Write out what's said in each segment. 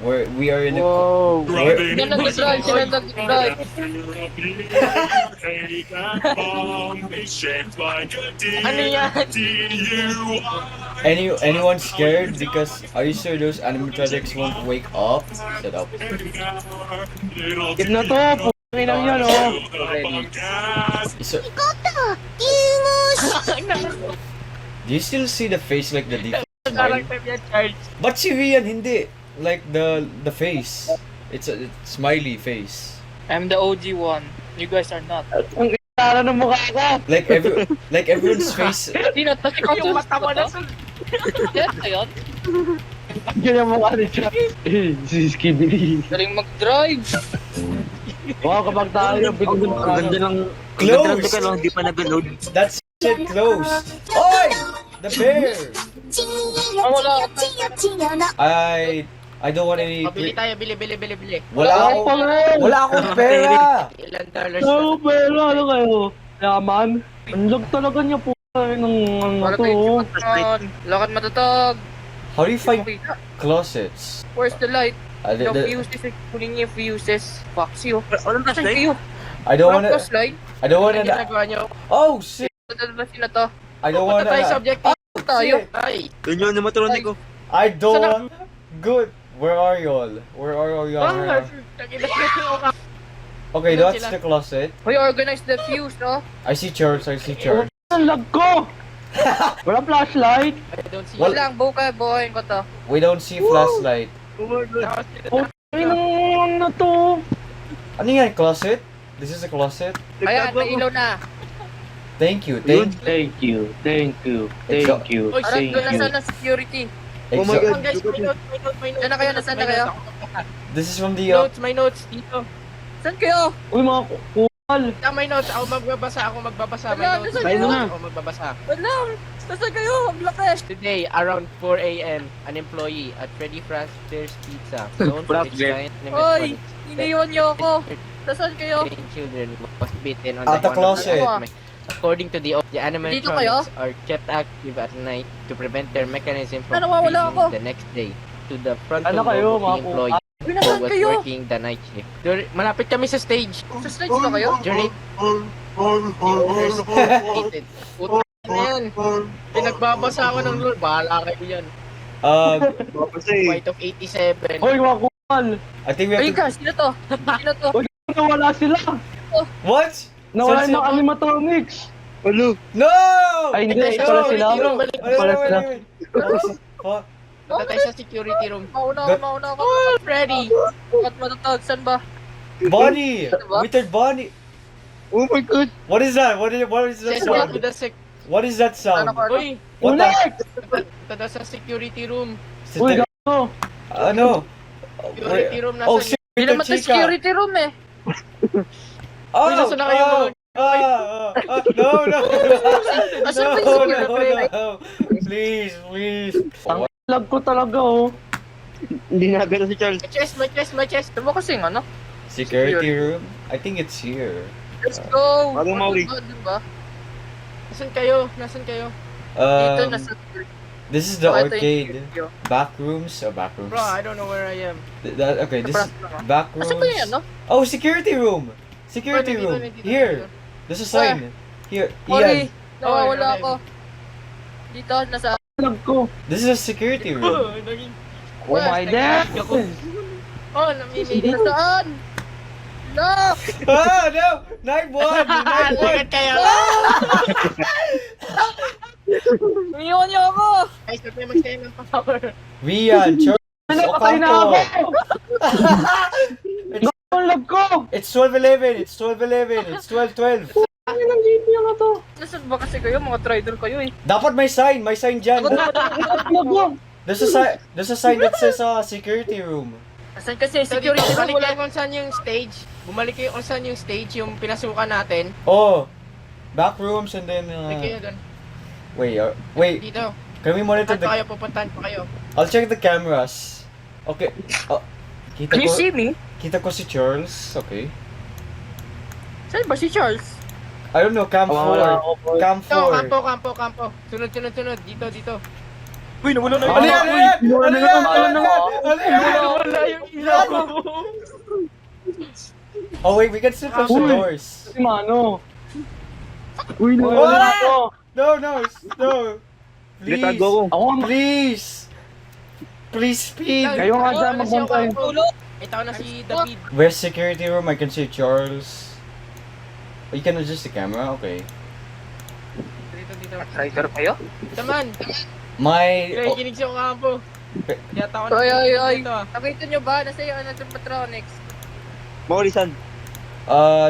We are in a... Wow. We're, Sila nag-drive, sila nag-drive. Ano yan? anyone scared? Because are you sure those animatronics won't wake up? Shut up. Skip na to. Putangin lang yan, oh. So, do you still see the face like the default smile? Character niya, Charles. But si Rian hindi. Like the face. It's a smiley face. I'm the OG one. You guys are not. Ang itara ng mukha ko. Like everyone's face. Hindi na, kasi Yung mata mo na Yes, ayun. Ganyan mukha ni Charles. Si Skibidi. Galing mag-drive. Wow, kapag tayo, pinagod Ang ganda ng... Close! Ang ganda ng hindi pa nag-load. That's shit closed. Oy! The bear! Ah, wala. I don't want any... Bili tayo, bili. Wala akong pera! Ilan dollars? Ano pera? Ano kayo? Yaman? Ang lag talaga niya po ng Wala to. tayo lakad matatag. How do you find closets? Where's the light? No The- fuses, kunin niyo yung fuses. Fuck you. Walang Saan flashlight? kayo? I don't wanna... Walang flashlight? I don't wanna... Ano ginagawa niyo? Oh, shit! Dadalasin na to. I don't Punta tayo sa wanna... objective. Tayo. Ay, Yun yung animatronic ko. I don't Sana- want... Good. Where are y'all? Where are y'all? Okay, Saan that's sila? the closet. We organize the fuse, no? I see Charles. ang lag ko! Wala flashlight? I don't see Wal- Wala lang, buka, buhayin ko to. We don't see flashlight. Ay, ano to? Ano yan? Closet? This is a closet? Ayan, may ilaw na. Thank you. Thank you. Oy, doon na sana security. Oh my God. Guys, may notes. Saan na kayo? Nasaan na kayo? This is from the... Notes, may notes dito. Saan kayo? Uy, mga kukul. May notes. Ako magbabasa. May Wala, notes. nasaan Ayun kayo? na. Ako magbabasa. Wala. Nasaan kayo? Ang lakas. Today, around 4 a.m., an employee at Freddy Fazbear's Pizza, known for its Fazbear. giant Oy, animatronics, iniwan niyo ako. Nasaan kayo? trained children was beaten on At the one of closet. According to the kayo? animatronics are kept active at night to prevent their mechanism from Nawawala failing ako. the next day. To the frontal Ano kayo, lobe of the mga employee Uy, who nasaan was kayo? working the night shift. Malapit kami sa stage. Sa slides ba kayo? Journey. Hated. Puta na yan. Pinagbabasa ako ng lore. Bahala kayo yan. White of 87. Hoy, mga kukul! I think we Ay, have to... guys, sino to? Sino to? Nawala sila! What? Nawala Saan ng sila? animatronics! No! Ay, hindi. Ito, Pala sila. wait, Pala sila. Fuck. Punta tayo sa security room. Mauna ako. Freddy! Bakit matatag? Saan ba? Bonnie! Ano ba? Withered Bonnie! Oh my God. What is that? What is that Let's go sound? to the What is that sound? Uy! What the... Punta daw sa security room. Uy, gago! Ano? Security room nasa Oh, shit! Hindi naman ito Chica! security room eh. Oh! Uy, nasa na kayo? No! Asan ba yung No! security? No! Please! Ang lag ko talaga, oh. Hindi na agad si Charles. My chest. Ito mo kasing ano? Security room? I think it's here. Let's go! Bagong Maui. Diba? Nasan kayo? Dito Um, nasa... this is the Oh, ito yung arcade. security, oh. Backrooms? Backrooms. Bro, I don't know where I am. Okay, this is backrooms. Asan ba yan, no? Oh, security room! Security Nandito, room! nandito, Here! nandito. There's a sign! Here, Sorry, Ian! nawawala Okay. ako. Dito, nasa... Lag ko. This is a security room! Oh my God! Oh, namimili. Nasaan? No! Ah, no! Night one! Night one! Agad kayo. Umiwan niyo ako! Guys, huwag kayo mag-stay ng power. Rian, Charles, Napatay na ako! Ocampo! Ang lag ko! It's 12:11! It's 12:11! It's 12:12! Ang ng GPU na to! Nasaan ba kasi kayo? Mga trader kayo eh. Dapat may sign! May sign dyan! Ang lag ko! There's a sign that says security room. Nasaan kasi? So, Security dito, room bumalik wala. kayo kung saan yung stage. Bumalik kayo kung saan yung stage, yung pinasukan natin. Oh! Backrooms and then... Bumalik kayo doon. Wait, Dito. can we monitor Puntahan pa the... kayo, pupuntahan pa kayo. I'll check the cameras. Okay. Oh, Can you see me? kita ko si Charles. Okay. Saan ba si Charles? I don't know, cam 4. Wala ako, boy. Cam Ito, 4. kampo. Sunod. Dito. Uy, nawala na Ano yan? Ano yan? Wala Ano na yan? nga, wala na nga. Ano yan? Wala yung ilaw. Oh wait, we can still close the Uy. doors. Si Mano. Uy, Wala. wala na ako. No, no, no. Please. Nagtago ako. Ako nga, Please. Please speak. Kayo nga dyan, Wala siya magbantay. kampo. Ito na si David. Where's security room? I can see Charles. Oh, you can adjust the camera? Okay. Dito. Striker kayo? Taman. My... Kaya Oh, kinig siya kampo. Kaya tao na. Oy. Ito ah. Nakita nyo ba? Nasa iyo, animatronics. Maulisan.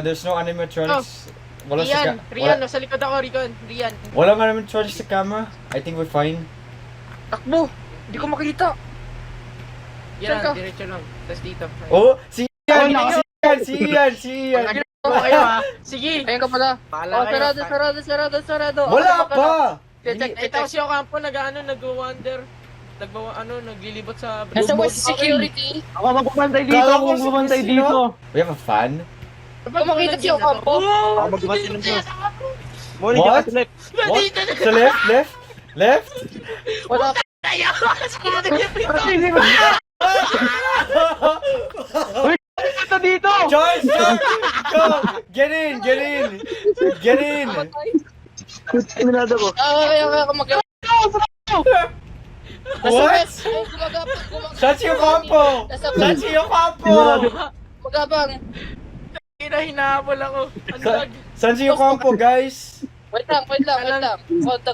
there's no animatronics. Wala sa Rian, nasa likod ako, Rian. Walang animatronics sa camera. I think we're fine. Takbo! Hindi ko makita. Yan Saan ka? diretso lang. Tapos dito. Oh, si Ian! Oh, Si Ian! Ano kayo ah? Sige. Ayun ka pala. Bahala Oh, kayo. sarado. Wala Ako, pa! Check. Ito si Ocampo nag-wander. Naglilibot sa Nasa boat. West Security. ako magbabantay dito, Kala ako ko magbabantay sino? dito. We have a fan? Kung makita si Ocampo. Ako magbukas ng Diyos. Maulisan What? ka sa left. What? Sa left? Left? Wala. Ito dito! Charles! Go! Get in! Minado ko. Kaya ako mag- Nasa What? West. Ay, gumagapang. Saan si Ocampo? Nasa Saan West. si Ocampo? Magabang. Hinahabol ako. Ang lag. Saan si Ocampo, guys? Wait lang. Kontak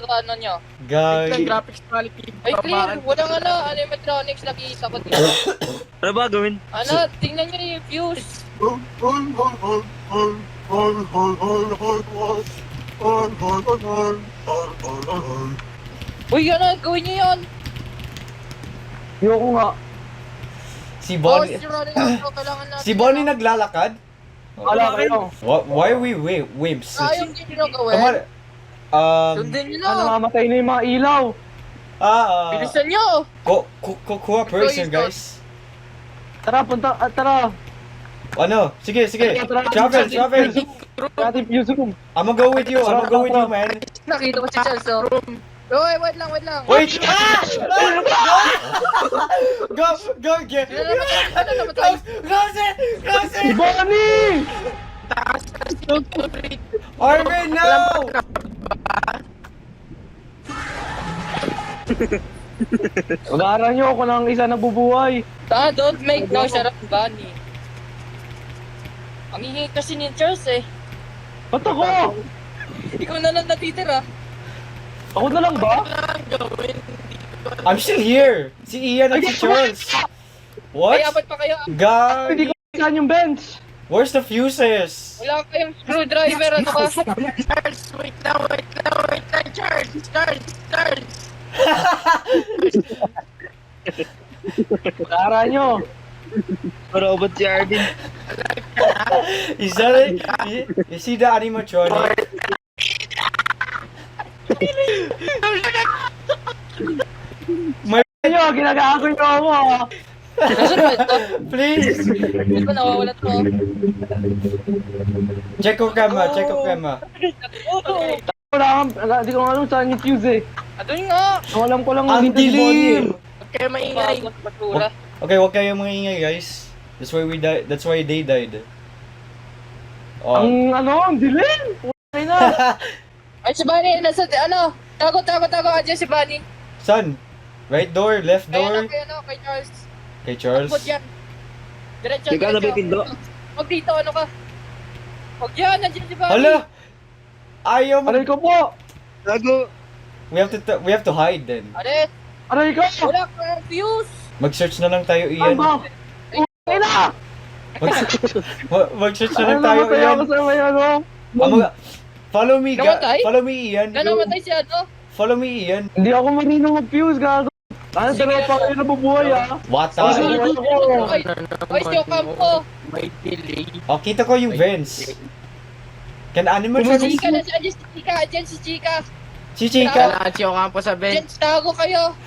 ano nyo. Lang Guys. graphics quality. Ay, clear. Walang animatronics. Nakita ko dito. Ano ba gawin? Ano, tingnan nyo yung views. Uy, ano, gawin nyo yun. Ayoko nga. Si Oh, Bonnie... si Ronnie Nastro, kailangan natin. Si Bonnie naglalakad? Wala kayo. Why are we wimps? Ayaw din nyo Come gawin. on. Sundin nyo Ano, na. mamatay na yung mga ilaw. Bilisan nyo. Cooperation, guys. Tara, tara. Ano? Sige. Tara. Travel. Natin fuse room. I'm gonna go with you, man. Nakita ko si Charles, oh. Uy, wait lang. Wait! Go, get! Ano namatay? Close it! Bonnie! Arvin, no! Mag-aaral nyo ako ng isa nagbubuhay. Don't make noise around Bunny. Ang hingi kasi ni Charles, eh. Ba't ako? Ikaw na lang natitira. Ako na lang ba? I'm still here! Si Ian at si Charles! What? Ay, apat pa kayo. Hindi God! ko saan yung bench. Where's the fuses? Wala kayong screwdriver, ano ba? Charles, wait lang, Charles. Mag-aaral nyo. Robot si Arvin. Is that it? You see the animatronic? Nyo, ginagago nyo ako. Nasaan ba ito? Please! Hindi ba nawawala to? Check ko camera. Wala kang, hindi ko alam saan yung fuse eh. Doon nga. Ang alam ko lang Ang dito si Bonnie dilim! Huwag kayo maingay. Basura. Okay, wag kayo maingay, guys. That's why we died. That's why they died. Oh. Ang dilim! Putay na. Ay, si Bunny, nasa, ano? Tago, andyan si Bunny. Son, right door, left door. Kay Charles. Kay Charles. Takbot yan. Diretso, Teka, ano ba yung pindo? Huwag dito, ano ka? Huwag yan, nandiyan si Bunny. Hala! Ayaw mo. Aray ko po. Gago. We have to hide then. Ares, Aray ko. wala kang fuse. Mag-search na lang tayo, Ano Ian. ba? Putay na. Mag-search na Ano lang tayo, namatay Ian. ako sa may ano? Follow me, Namatay? follow me, Ian. Namatay si ano? Follow me, Ian. Hindi ako marunong mag-fuse, gago. Ano, dalawa pa kayo nabubuhay ah. What Ay, the? Oy, si Ocampo. May delay. Oh, kita ko yung vents. Can animatronics? Chika, andyan si Chika. Si Chica. Kailangan si Ocampo sa Andyan, bench. tago kayo.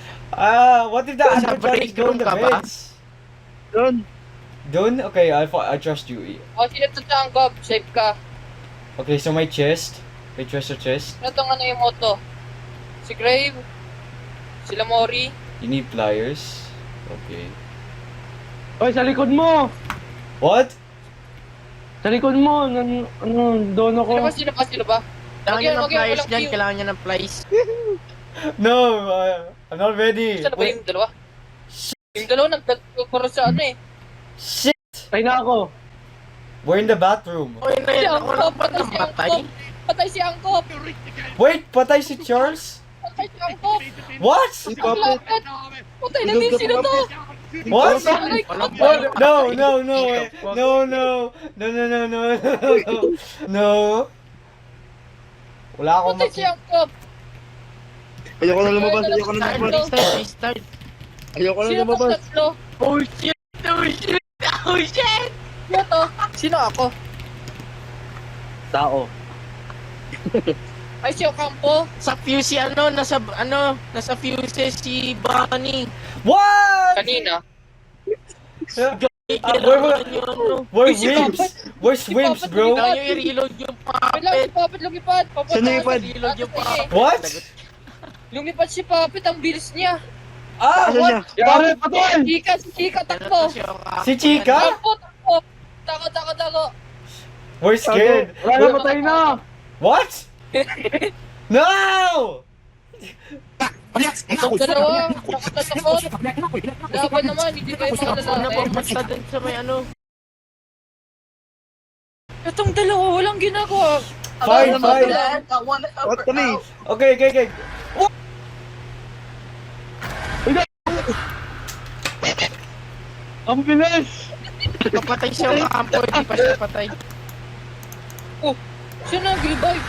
What if the Sa animatronics break go in room the ka ba? vents? Doon. Dun? Okay, I trust you. O, sino ito tanggap? Safe ka. Okay, so my chest. May treasure chest. Ano tong ano yung moto? Si Grave? Sila Mori. You need pliers? Okay. Oy, sa likod mo! What? Sa likod mo! Doon ako. Sino ba? Kailangan niya ng Okay, pliers walang dyan, view. kailangan niya ng pliers. No, I'm not ready. Saan ba Wait, yung dalawa? Yung dalawa nagpaparo sa ano eh. shit! Ay na ako. We're in the bathroom. Okay na Si yan, ako lang Angkop, pa patay si namatay. Angkop. Patay si Angkop. Wait, patay si Charles? Patay si Angkop. What? Si Ang Puppet. lapit. Patay na din sino to. What? Aray ko. Walang What? pliers. No, no, no, no, no, no, no, no, no, no, no. Wala akong Patay si Angkop. Ayoko na lumabas, ayoko na lumabas. Restart. Ayoko na Sino tong lumabas. tatlo? Oh shit! Oh shit! Oh shit! Sino to? Sino ako? Tao. Ay, si Ocampo. Sa fuse si nasa fuse si Bunny. What? Kanina. We're wimps. We're wimps, bro. Kailangan nyo i-reload yung Wait lang, si puppet. Puppet lumipad. Saan lumipad? I-reload yung puppet. What? Lumipad si Puppet, ang bilis niya. Ah, Asan what? siya? Pare, patay! Si Chika, takbo. Si Chica? Takbo. Tako. We're scared. Wala na, patay na! What? No! Itong dalawa, takot. Laban naman, hindi kayo Ano makalala. po, basta dun sa may ano. Itong dalawa, walang ginagawa. Fine, fine. What kami? Okay. Ang bilis! Kapatay siya ang kampo, hindi pa siya patay. Sino ang gilbay?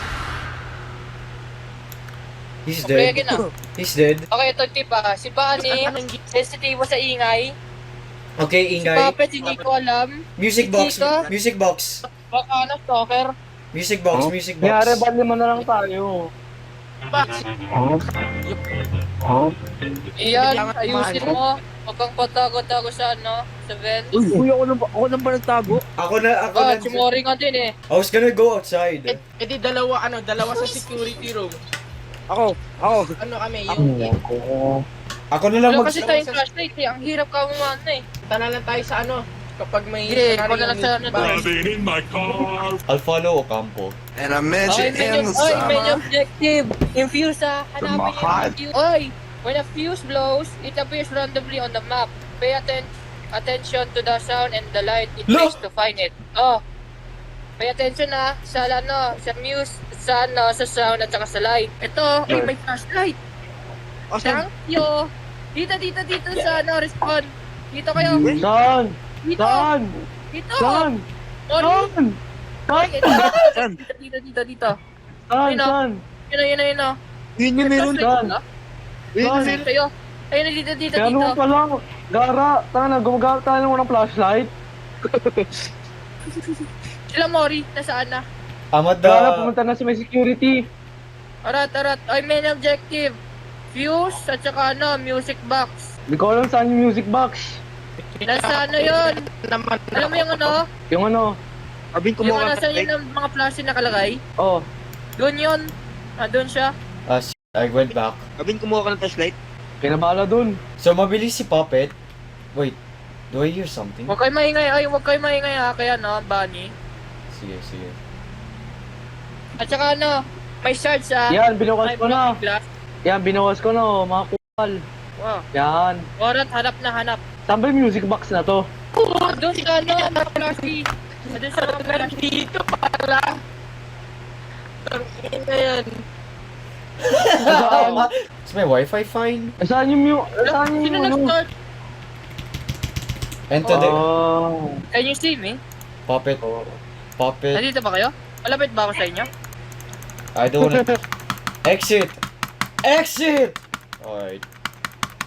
He's Play dead. again na. He's dead. Okay, ito tip Si Bunny, Anong sensitive sa ingay. Okay, Si ingay. Puppet, hindi ko alam. Music Si box. Chica. Music box. Baka stalker. Music box. Huh? Music box. Nangyari, bali mo na lang tayo. Iyan, ayusin mo. Huwag kang patago-tago sa sa vent. Uy, ako na ba nagtago? Ako na. Si Mori nga din eh. I was gonna go outside. Edi dalawa sa security room. Ako. Ano kami, yung Ako na lang Wala mag... kasi tayong flashlight eh. Ang hirap ka umano eh. tala lang tayo sa ano. Kapag may Hindi, ikaw na lang sa ano. in my car. I'll follow Ocampo. And I met Okay, main objective. Infuse hanapin yung fuse. Oy! When a fuse blows, it appears randomly on the map. Pay attention to the sound and the light it Look! takes to find it. Oh! Pay attention sa sa sound at saka sa light. Ito, may flashlight. Asan? Thank you. Dito sa respawn. Dito kayo. Saan? Dito. Saan? Dito. Saan? Mori. Saan? Ay, ito. Saan? Dito. Saan? Ayun, oh. Saan? Yun oh. Yun yung meron. Saan? Yun yung Saan? meron. Sa'yo. Ayun na dito. Kaya naman pala, Gara, tanga na, gumagamit tayo ng unang flashlight. Sila Mori, nasaan na? I'm at Gara, the... pumunta na sa may security. Arat. Ay, main objective. Fuse at saka music box. Hindi ko alam saan yung music box. Nasa yun? naman. Alam mo yung Yung ano, Abin Yung kumuha ka nasa sa yun ng mga flashlight nakalagay? oh, Doon yun. Doon siya. I went back. Abin kumuha ka ng flashlight. kinabala dun. So, mabilis si Puppet. Wait. Do I hear something? Huwag kayo maingay. Huwag kayo maingay ha. Kaya Bunny. Sige. At saka may shards Yan, binukas May ko na. glass. Yan, binukas ko na, oh, mga kupal. Wow. Yan. Orat, hanap. Saan ba yung music box na to? Doon sa mga flashlight. Doon sa mga flashlight. Dito pala. Tangin na yan. Saan? Is my Wi-Fi fine? Saan yung saan Sino yung ano? nag-start? Enter the... Oh. Can you see me? Puppet. Puppet. Nandito ba kayo? Malapit ba ako sa inyo? I don't wanna... Exit! Alright.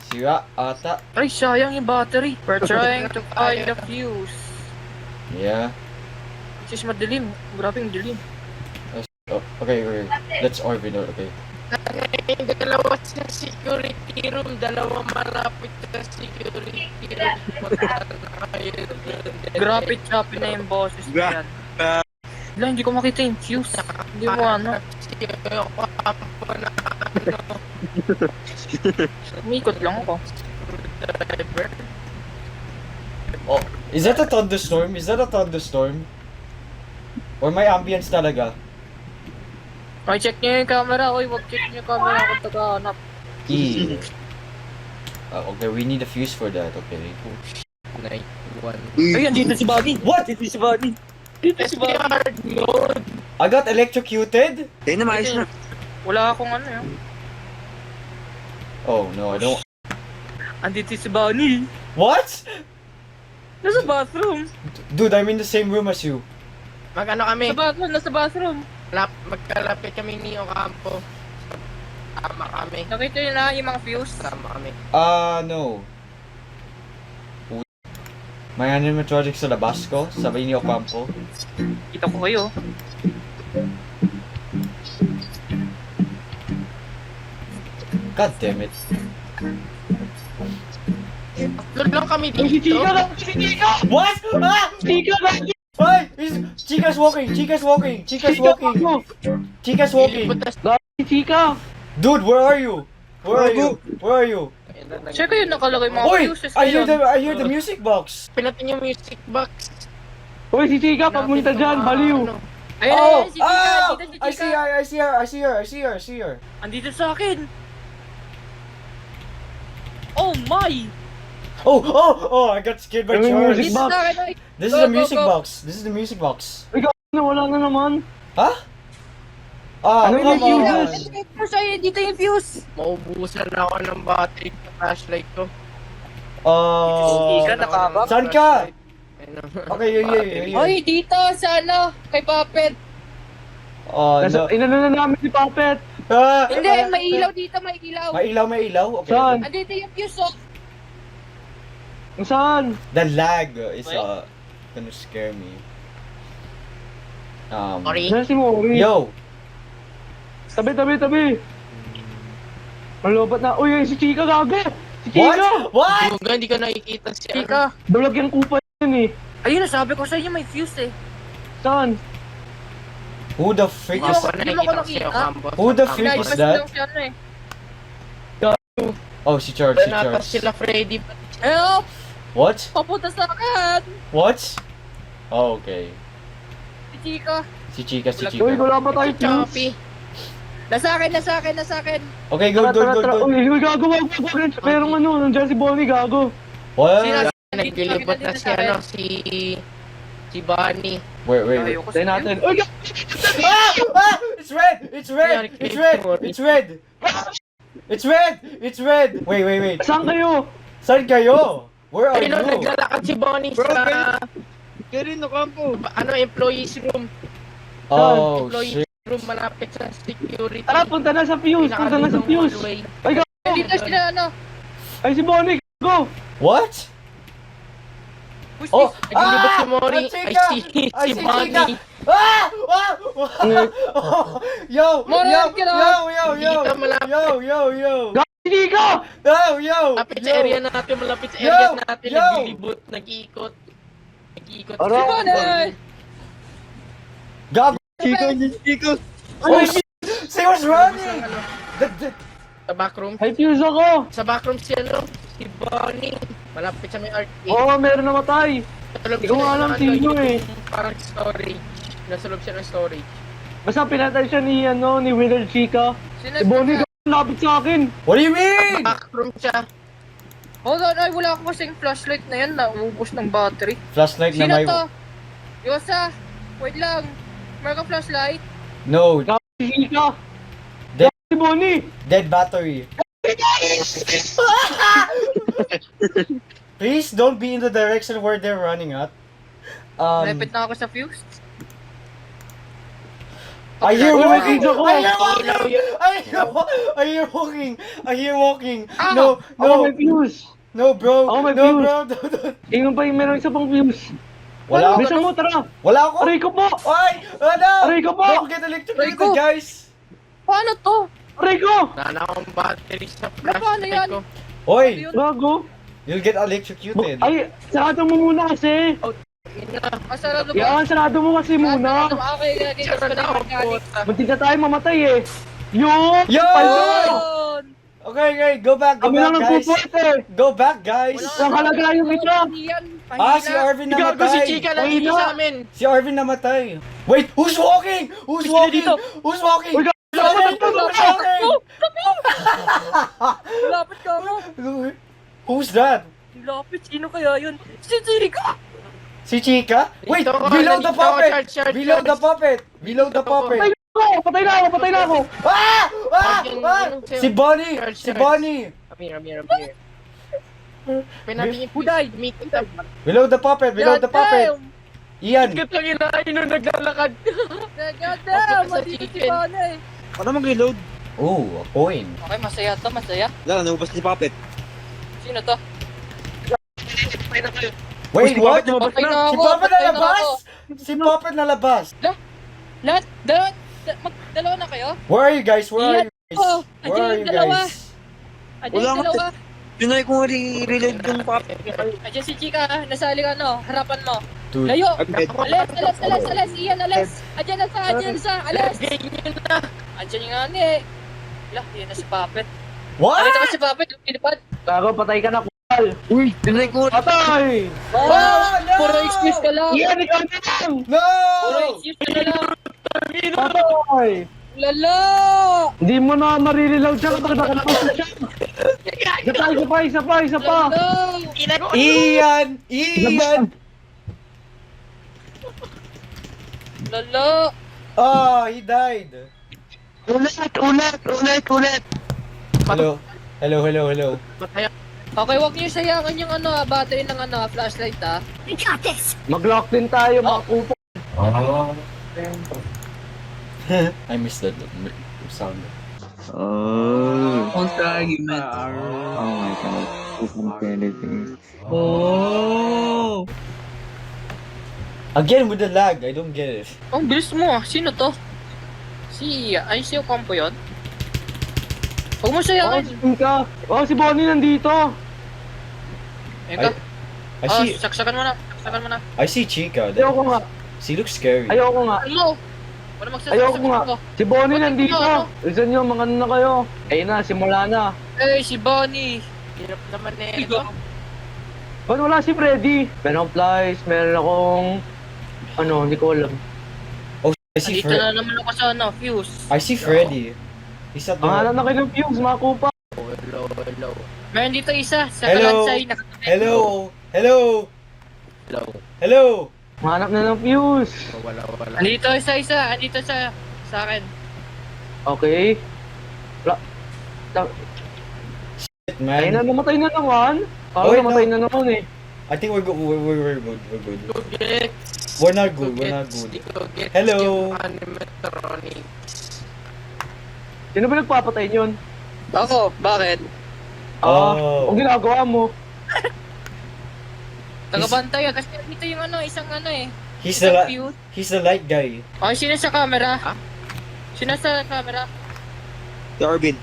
Sira ata. Ay, sayang yung battery. We're trying to find the fuse. Yeah. Sis, madilim. Grabe yung dilim. Oh, okay. Let's orbit. Okay. Yung dalawa sa security room, dalawa malapit sa security room. Grabe choppy na yung boses na yan. Wala, hindi ko makita yung fuse. Hindi mo ano. Umikot lang ako. Oh, is that a thunderstorm? Is that a thunderstorm? Or may ambience talaga? Ay, check nyo yung camera. Uy, wag check nyo yung camera kung taga-hanap. E. Okay, we need a fuse for that. Okay. Cool. Night 1. Ay, andito si Buddy. What? Dito si Buddy. Dito si Buddy. Hard mode. I got electrocuted? Ayun na, maayos na. Wala akong ano yun. Oh no, I don't. Andito si Buddy. What? Nasa bathroom. Dude, I'm in the same room as you. Mag-ano kami? Nasa bathroom. Magkalapit kami ni Ocampo. Tama kami. Nakita nyo na yung mga fuse. Tama kami. No. May animatronics sa labas ko, sabay ni Ocampo. Kita ko kayo. God damn it. Doon lang kami Ay, si dito. Chika lang! Si Chika! What? Ah! Chika lang! Hey! Chica's walking! Chica's walking! Chica's walking! Chica's walking! Ilibutas. Si Chika! Dude, where are you? Where are you? Where are you? Check ko yung nakalagay mga Oy! fuses I hear ngayon. I hear the music box. Pinatin yung music box. Uy, si Chika! Pagmunta dyan, baliw! Ayun, Oh! ayun, si Chika. Oh! Andito si I see Chika. her! I see her! I see her! I see her! I see her! Andito sa akin. Oh my! Oh! Oh! Oh! I got scared by Ano yung Charles. music Dito box? sa akin, ay. This is Go, the go, music go. box. This is the music box. Ay, na wala na naman! Huh? Ah, Ano yung come on. fuses? Fuse, ayun, dito yung fuse. Maubusan na ako ng battery sa flashlight ko. Chika, nakabak. Saan ka? Ayun. Okay, yeah. Oy, dito, sa ano, kay Puppet. Oh, no. Inano na namin si Puppet! Ah! Hindi, may ilaw dito, may ilaw. May ilaw? Okay. Saan? Andito yung fuse, oh. Saan? The lag is gonna scare me. Sorry. Saan si Mori? Yo! Tabi! Malobat na. Uy, ay, si Chika gago! Si Chika! What? What? Duga, hindi ko nakikita si Chika. Bulag yung kupa yun eh. Ayun, sabi ko sa inyo, may fuse eh. Saan? Who the freak Hindi is... ko nakikita ko si Ocampo. Who the freak is Guys, that? lang siya, ano eh. Oh, si Charles, si Natas Charles. sila Freddy. Help! What? Papunta sa akin! What? Oh, okay. Si Chika. Si Chica, si Uy, Chica. wala pa tayo fuse. Choppy. Nasa akin. Okay, go. Uy, gago, wag. Merong ano, nandiyan si Bonnie, gago. What? Naglilibot na si ano, si Bunny. Wait. Ayoko Tayo sa natin. inyo. Uy, Ah! It's red! It's red! Wait. saan kayo? Saan kayo? Where are Ayun, you? naglalakad si Bunny sa Kaya rin, Ocampo. employees room. Oh, Employees shit. room malapit sa security. Tara, punta na sa fuse. Hallway. Ay, gago. Dito sila, ano. Ay, si Bonnie, gago. What? Push Oh! this. Naglilibot si Mori. Chica! Ay, si Bunny. Chica! Ah! Oh! Yo! Mori, get out! Dito, malapit. Yo! Gago, si Chika! Yo! Malapit sa area natin, malapit sa area natin. Yo! Naglilibot, nag-iikot. Ara. Bonnie! Gago! Chico. Oh, shit! She was running! Sa backroom. Ay, fuse ako. Sa backroom si ano, si Bonnie. Malapit sa may arcade. Oo, meron namatay. Nasa loob Hindi ko siya alam ng sino yung eh. Parang storage. Nasa loob siya ng storage. Basta pinatay siya ni Willer Chika. Si Bonnie, gago, lapit sa akin. What do you mean? Backroom siya. Hold on, ay wala akong kasing flashlight na yan, naubos ng battery. Flashlight na Sino may... to? Yosa, wait lang. Meron ka flashlight? No, Gago, si Chika. Dead. Gago, si Bonnie. dead battery. Please don't be in the direction where they're running at. Malapit na ako sa fuse. I hear Uy, walking! may ako. I hear walking! Ah! No, Ako may fuse. no, bro! Ako may No, fuse. bro! Tingnan pa yung meron isa pang fuse. Wala ako! Bisa mo, tara. Wala ako! Aray ko po. Ay! No! Aray ko po! Don't get electrocuted, Aray ko! guys! Paano to? Aray ko. Wala na akong battery sa Paano yan? flashlight ko. Hoy! Gago. You'll get electrocuted. Ay, sarado mo muna kasi. Masarado ba? Yan, sarado mo kasi muna. Okay, gagawin ko Sara na na yung ako mechanics. puta. Muntik na tayo mamatay eh. Yun! Yo! Paldo! Yun! Okay, go back, Kami lang guys. nagpupuwete. Go back, guys. Ang halaga yung ito. Si Arvin Gago si namatay. Chika nandito sa amin. Si Arvin namatay. Wait, who's walking? Who's walking? Who's walking? Uy, Who's walking? Who's walking? Lapit ka mo. Who's that? Lapit, sino kaya yun? Si Chika! Si Chika? Wait, Dito ka, below the nandito, puppet. Charge. Below the puppet. Below the puppet. Patay na ako. Ah! Ah! Ah! Si Bonnie! Si Bonnie! Amir. Pinatingin Buday! Below the puppet! Below the puppet! Ian! Kitang inahin nung naglalakad. Goddamn! Sa Maldito si chicken. Bonnie! Paano mag-reload? Oh, a coin. Okay, masaya to, masaya. Wala, naubos si Puppet. Sino to? Wait, what? Patay na Si ako! Puppet Patay na nalabas? ako! Si Puppet nalabas! Lahat? Dalawa na kayo? Where are you guys? Where are you guys? Oh, Where are you dalawa. guys? Andiyan Wala yung nga. dalawa. Pinay ko reload yung Puppet. Andiyan si Chika, nasali ka no, harapan mo. Dude. Layo! Agad. Alas! Iyan, alas! Andiyan na sa, alas! Ganyan na. Andiyan yung ani. Lah, yan na si Puppet. What? Nakita ko si Puppet, pinipad. Gago, patay ka na, kupal. Uy, pinay ko. Patay! Oh, no! Puro excuse ka lang. Iyan, ikaw na lang! No! Puro excuse ka na lang. Patay! Lala! Hindi mo na maririlaw siya kapag nakalapas siya. Isa pa. Lala! Ian! Ian! Lala! Oh, he died. Ulit! Hello. Patay. Okay, wag niyo sayangin yung battery ng flashlight Mag-lock din tayo, mga kupo. I missed that sound. Oh. Ang argument. Oh my god. Anything. Oh! Again with the lag, I don't get it. Ang bilis mo ah. Sino to? Ay, si Ocampo yun? Huwag mo sayangin. Si Bonnie nandito. Eka. I see Saksakan mo na. I see Chica there. Ayoko nga. She looks scary. Ayoko nga. Ano? Wala Ayoko magsasaksakan nga. ko. Si Bonnie Bakit nandito. mo, Isa nyo, mga ano na kayo. Ayun na, simula na. Eh, si Bonnie. Hirap naman na ito. Ba't wala si Freddy? Meron akong flies, meron akong... hindi ko alam. I see Dito na naman ako sa Fuse. I see Freddy. He's at the Hanap na kayo ng fuse, mga kupa. Hello. Meron dito isa sa Hello? Kalansay. Hello. Hanap na ng fuse. Wala. Andito isa. Andito sa akin. Okay. Shit, Ayun na, man. namatay na naman. Oh, wait, namatay no. na naman eh. I think we're good. We're good. Go get. We're not good. Hello. Animatronics. Sino ba nagpapatay yun? Ako, bakit? Oh. Ang ginagawa mo. Tagabantay kasi dito yung isang He's isang the fuse. he's the light guy. Oh, sino sa camera? Sino sa camera? Si Arvin.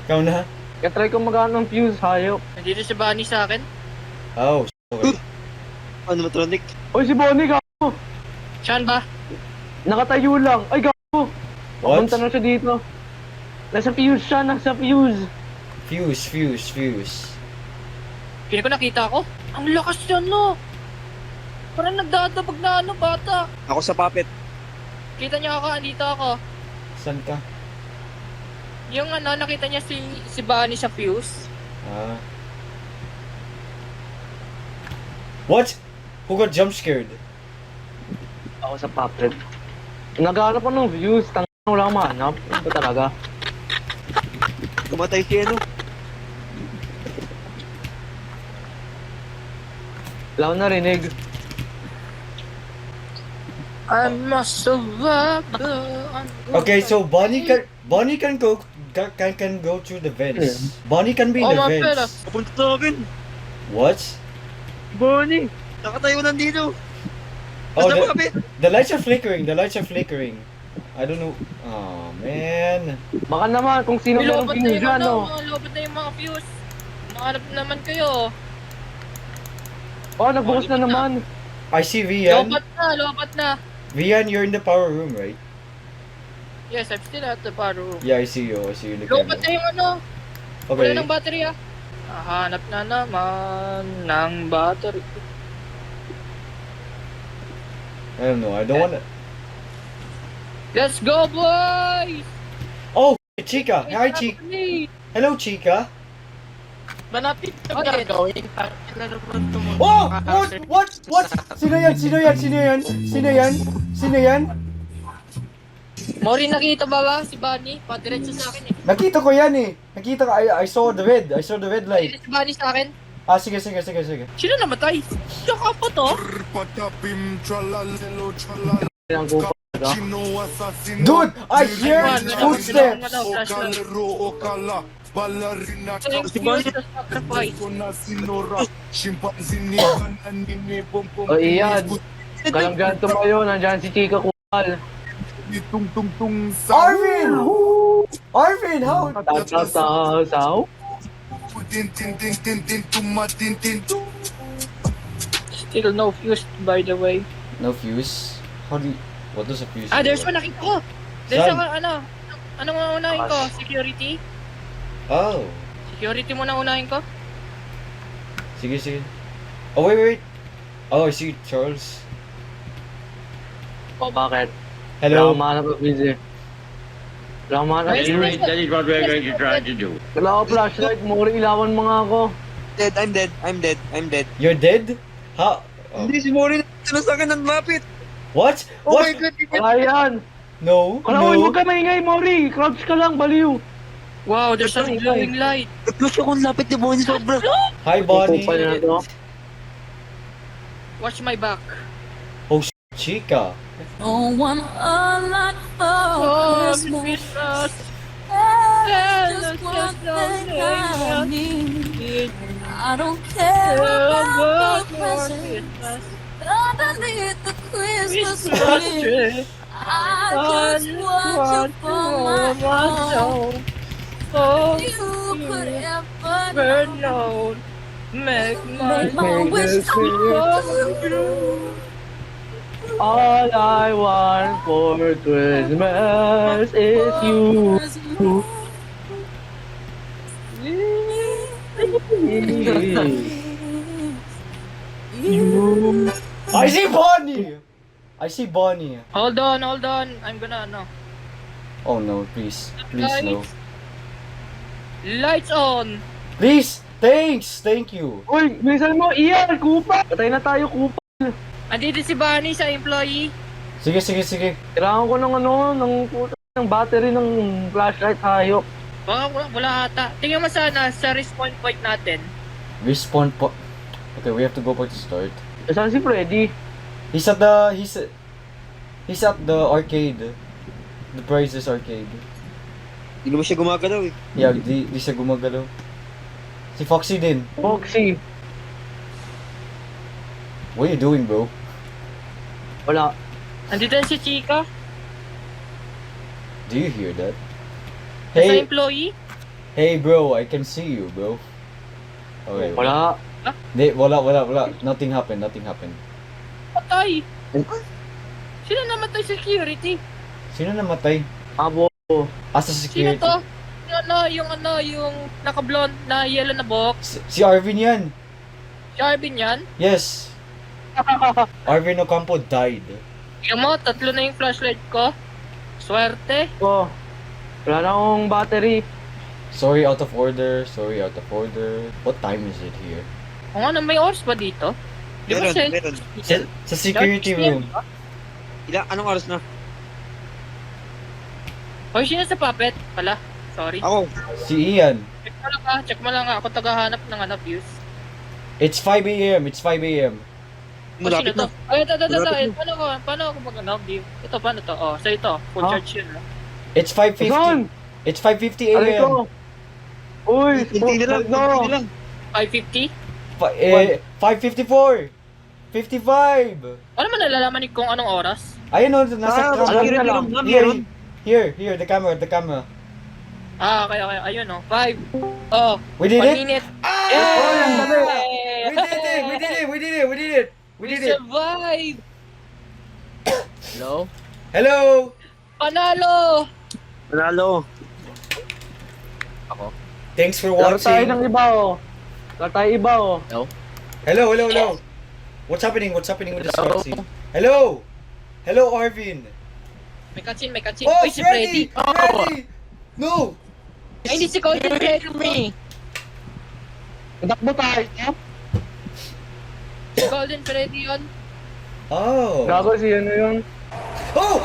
Ikaw na? Kaya try ko magano ng fuse, hayop. Nandito si Bunny sa akin. Oh. Okay. Animatronic. Oy, si Bonnie, gago. Saan ba? Nakatayo lang. Ay, gago. What? Papunta na siya dito. Nasa fuse. Fuse. Pili ko nakita ko. Ang lakas yan, no? Parang nagdadabag na bata. Ako sa Puppet. Kita niyo ako, andito ako. Saan ka? Yung nakita niya si Bunny sa fuse. Ah. What? Who got jump scared? Ako sa puppet. Naghahanap ako ng views. Wala akong mahanap. Ito talaga. Kumatay si ano. Wala akong narinig. I'm a survivor. Okay, so Bonnie can go through the vents. Bonnie can be in the mga pera. vents. Papunta sa akin. What? Bonnie. Nakatayo nandito. Oh, Nasa Puppet. the lights are flickering. I don't know. Oh man. Baka naman kung sino merong Nilobat na fuse yung dyan, no? Nilobat na yung mga fuse. Mahanap naman kayo. Oh, nagbukas na naman. I see Vian. Lobat na. Vian, you're in the power room, right? Yes, I'm still at the bar room. Yeah, I see you in the Lobat camera. na yung Okay. Wala ng battery ah. Hanap na naman ng battery. I don't know. I don't wanna. Let's go, boys! Oh, Chica. Hi, Chica. Hello, Chica. Manapit na ba gawin? Tangina naman tumunod. Oh! What? Sino yan? Mori, nakita ba si Bunny? Padiretso sa akin eh. Nakita ko yan eh. I saw the red. I saw the red light. Si Bunny sa akin. Ah, sige. Sino namatay? Tsaka po to? Patapim tralalelo tralala. Ang kupa. Chino assassin. Dude, I hear footsteps. Okalero okala. Ballerina Si Bunny sa sacrifice. na sinora. Chimpanzee ni bananini pom pom. O iyan. Kalanggan tumayo. Nandyan si Chika Kupal. Tung tung tung Arvin, how? Saw. Tin tin tin tin tin tuma tin tin tum. Still no fuse, by the way. No fuse. What does a fuse? Ah, there's one nakita ko. There's Saan? ano? Anong unahin ko? Security? Oh. Security muna unahin ko? Sige. Oh, wait. Oh, I see Charles. O bakit? Hello. Wala akong busy. Wala akong manap. That is what we're going to try to do. Wala ako flashlight. Mori, ilawan mo nga ako. I'm dead. You're dead? How? Oh. Hindi, si Mori na sa akin ng lapit. What? Oh What? my God, Wala yan. No. Wala, huwag ka maingay, Mori. Crouch ka lang, baliw. Wow, there's a glowing light. Nag-flash akong lapit ni Bonnie sobra. Hi, Bonnie. Kupal na to. Watch my back. Oh, Chica. Don't want a lot for Oh, Christmas. Christmas. Just one thing I need. I don't care about the presents underneath the Christmas tree. I just want you for my own. Oh, You could ever never known. Make my wish come true. All I want for Christmas is you. I see Bonnie. Hold on. I'm gonna Oh no, please no. Lights on. Please, thank you. Uy, bilisan mo, Ian, Kupa! Patay na tayo, Kupa. Andito si Bunny sa employee. Sige. Kailangan ko ng battery ng flashlight, hayop. Baka wala ata. Tingnan mo sana sa respawn point natin. Respawn po. Okay, we have to go back to start. Saan si Freddy? He's at the arcade. The Prizes arcade. Hindi naman siya gumagalaw eh. Yeah, di siya gumagalaw. Si Foxy din. Foxy. What are you doing, bro? Wala. Andito na si Chica. Do you hear that? Sa Hey, employee. hey bro, I can see you, bro. Okay. Wala. Wala. Nothing happened. Patay. Sino namatay sa security? Sino namatay? Abo. Sa Sino security. to? Yung naka-blonde na yellow na buhok. Si Arvin yan. Si Arvin yan. Yes. Arvin Ocampo died. Tingnan mo, 3 na yung flashlight ko. Swerte. Oh. Wala na akong battery. Sorry, out of order. What time is it here? Kung ano, may oras ba dito? Di ba Meron. Sa security room. Anong oras na? Hoy, sino sa puppet? Pala, sorry. Ako. Si Ian. Check mo lang ako tagahanap ng views. It's 5 a.m. Malapit Sino to? na. Ay, ito. Malapit Paano ako view? Ito, paano to? Oh, so ito, full Huh? charge yun. No? It's 5:50. Saan? It's 5:50 Ano ito? a.m. Uy, Hintayin na lang. no. 550? 5:54. 55. Ano man nalalaman ni kung anong oras? Ayun o, nasa alam camera. ka lang. Here, the camera. Ah, okay. Ayun, no. 5. Oh, We did 1 it? minute. Ah! Yay! We did it. We survive! Hello? Hello. Panalo! Panalo. Thanks for Laro tayo watching. ng iba oh. Laro tayo iba oh. Hello. What's happening with the Hello? start scene? Hello, Arvin. May cutscene. Oh, Uy, si Freddy. Freddy! No! Ay, hindi si Golden Freddy. Takbo tayo. Si Golden Freddy yun. Oh! Gago si ano yun. Oh!